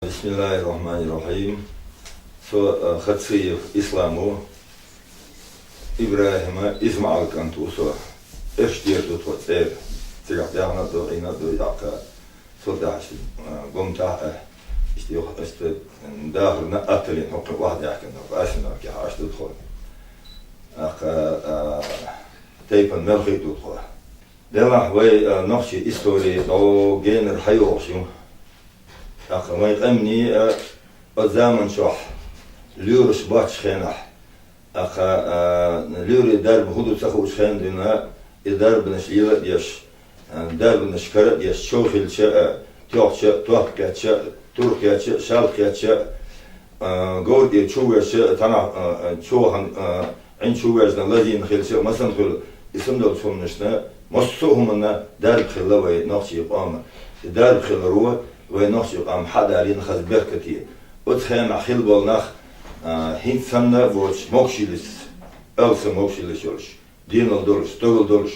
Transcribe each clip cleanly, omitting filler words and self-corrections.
Bismillahirrahmanirrahim. So Khatsiyev İslamu İbrahim'e İsmail kantu so eştiyer tut tser sigah yana do ina do yaka so da gomta işte yok işte dahilna atlin hukuk واحد يحكي انه اسمع كي حاش تدخل تيبن ملخي تدخل دلا وي نفسي استوري دو جينر حيوشيو ما يقمني الزمن شح ليورش باتش خينح ليوري درب هدو تخوش خين دينا درب نشيلة ديش درب نشكرة ديش شوخيل شا تيوخ توحكة شا تركيا شا شالكيا شا قولي شوية شا تنا شوهن عين شوية جنا لذين خيل شا مثلا خيل اسم دول شونشنا مصوهمنا درب خيلا وي نقشي يقام درب خيل روه ونخش يقام حدا علينا خذ بركتي وتخيم خيل بالنخ هين سنة وش موكشيلس ألس موكشيلس يولش دينال دولش تغل دولش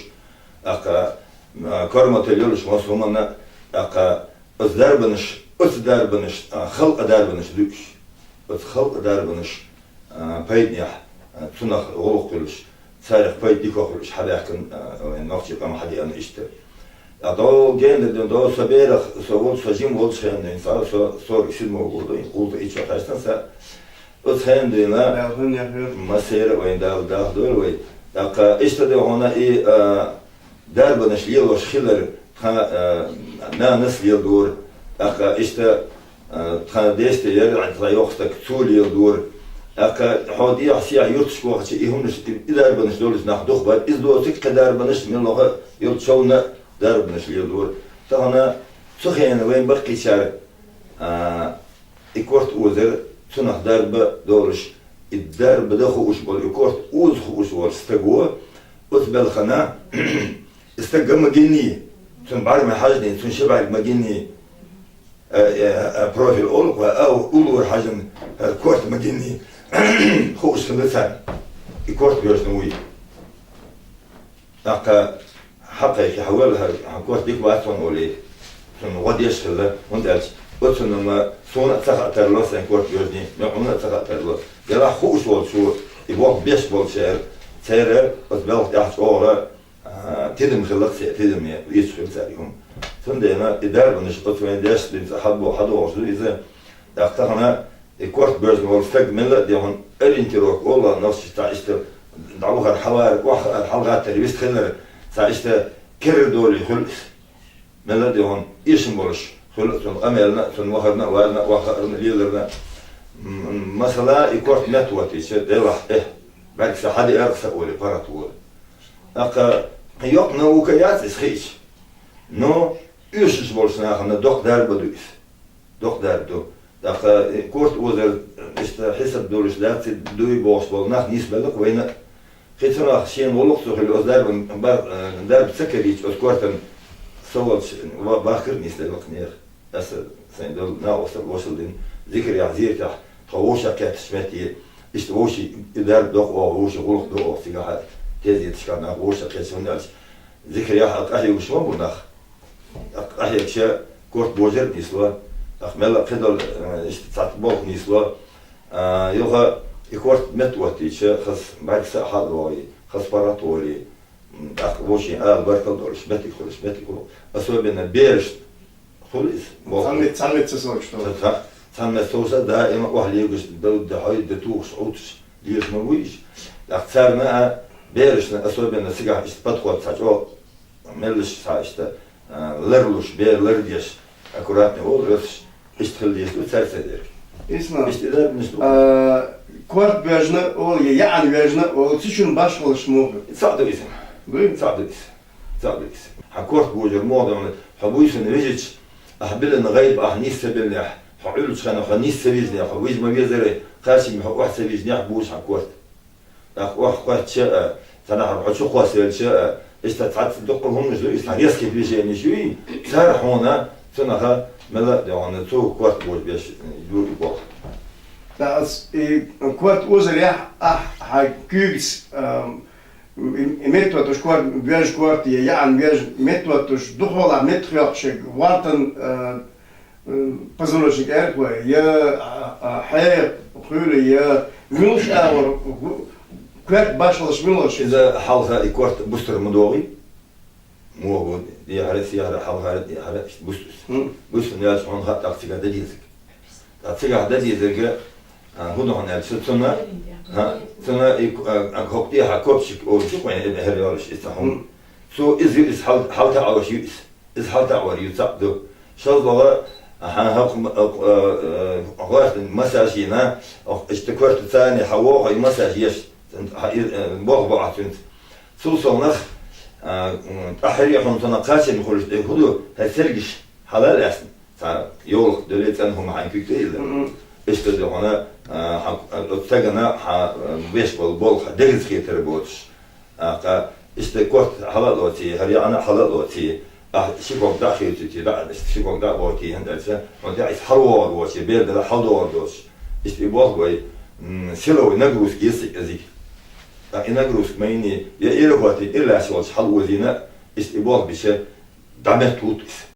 أكا كرمة يولش مصومنا أكا أصدربنش خلق دربنش دوش خلق دربنش بيدنيح تنخ غلق يولش سارق بيد ديكو يولش حدا يحكم نخش يقام حدا أنا إشتر Ado genelde do sabera so sajim vol şenden sa so işin mi oldu? Oldu hiç ataştansa o şendine masera ve da doğru ve da işte de ona derbeş yıl şiller na nasıl yıl dur da işte deste yer atla yoksa tul yıl dur hadi asya yurt şu vakti ihummuş derbeş doluş nahduk var izdotik derbeş min loğa yurt şovna دربنش ليدور تانا سخين وين بقي شار إكورت وزر تنح درب دورش الدرب ده خوش بول إكورت وز خوش ور استجوا أثبل خنا استجا مجني تن بعد ما حاجني تن شبع مجني بروفيل أو أولور حاجن كورت مجني خوش سنتان إكورت بيرسنوي ناقة حقيقي حولها حكوت ديك واتون ولي ثم غادي يشتغل وندالش وثم صونا تخاطر لو سان كورت يوزني نعمنا تخاطر لو يلا خوش وول شو يبوق بيش بول شير تيرا وتبلغ تحت اورا تدم خلق تدم يشتغل تاعهم ثم دينا ادار بنش وين داش حبوا حدو وشو اذا دقتنا الكورت بيرز وول استقمل ديهم الانتروك والله نفس تاع اشتغل دعوها الحوار واحد الحلقات اللي بيستخدمها işte kere doğru hul melodi on işin buluş hul son amelna son vaharna liderna mesela ikort network işte delah belki hadi erksa öyle para tuğla aka yok ne ukayat hiç no işsiz bolsun ahına doktor buduyuz doktor do aka kort ozer işte hesap doğruşlar duy boş bolnak nisbelik ve خيتنا شين ولق سوخي الأزدار درب سكريج أذكرتن صوت باخر نيستل وقنير أسر سندل ناوصل وصلين ذكر يعزير تح خوشة كات شمتي اشتوشي درب دوق ووشي ولق دوق سيجاحات تزي تشكرنا ووشة كات شمنالش ذكر يا حق أحيي وشما بناخ أحيي كشا كورت بوجر نيسوا أخملا قدر اشتتبوق نيسوا يوغا إكورت متوتيش خس بعد ساحة دوي خس باراتوري وشي بركل دورش متي خلص особенно بيرش خلص تعمل تصور شو تعمل توصل دائما واحد يجوز دود هاي دتوش عوتش ليش ما ويش أكثرنا بيرش особенно سجع استبدخل ساجو ملش ساجته لرلوش بير لرديش أكوراتني هو رفش استخليش وتسرسدير اسمع كورت بيجنا أول يعني بيجنا أول تشون باش ولا شموه صعدوا اسم صعدوا اسم حكورت بوجر موضوع حبويس نرجع أحبلنا غيب أحنيس سبلنا حقولش خنا خنيس سبيزنا حبويس ما بيزري قاسم واحد سبيزنا حبوش حكورت واحد شاء تنحر حشو قاسل شاء استطعت دقهم نزلوا استعريس كيف بيجي شوي صار هنا تنها ملا يعني تو كورت بوج بيش يدور يبغى Das kort uzer ja hakyks metodos kort viej kort ja viej metodos duhola metrioch warten позвоночник эрква, я حياة خيولة يا ملوش أور كويت باشلش ملوش. إذا حالها إكورت بوستر مدوغي مو دي على سيارة حالها دي على بوستر ناس عن خط أكسيكا دجيزك أكسيكا دجيزك هو هنا سنة سنة أكوبتيها كوبشك أو شو يعني هريالش إستهم سو إز حالتا عوش إز حالتا عور يتصدق شو والله غاية مساجينا اشتكرت ثاني حواها مساجيش بغبع تنت سوسو نخ أحري حنطنا قاسم خلش هدو هسرجش حلال أسن يول دليت أنهم عن كتير اشتدوا هنا تجنا بيش بالبول دقيق كتير بوتش اشتكرت حلال وتي هري أنا حلال وتي شيكوك داخل تي دا شيكوك دا وتي هندسة وده حلوة وتي بيرد لا حلوة وتش اشتباه وي سلو نجروس كيسك أزيك نجروس مايني يا إيرباتي إلا شو حلوة زينة اشتباه بشه دمه توتس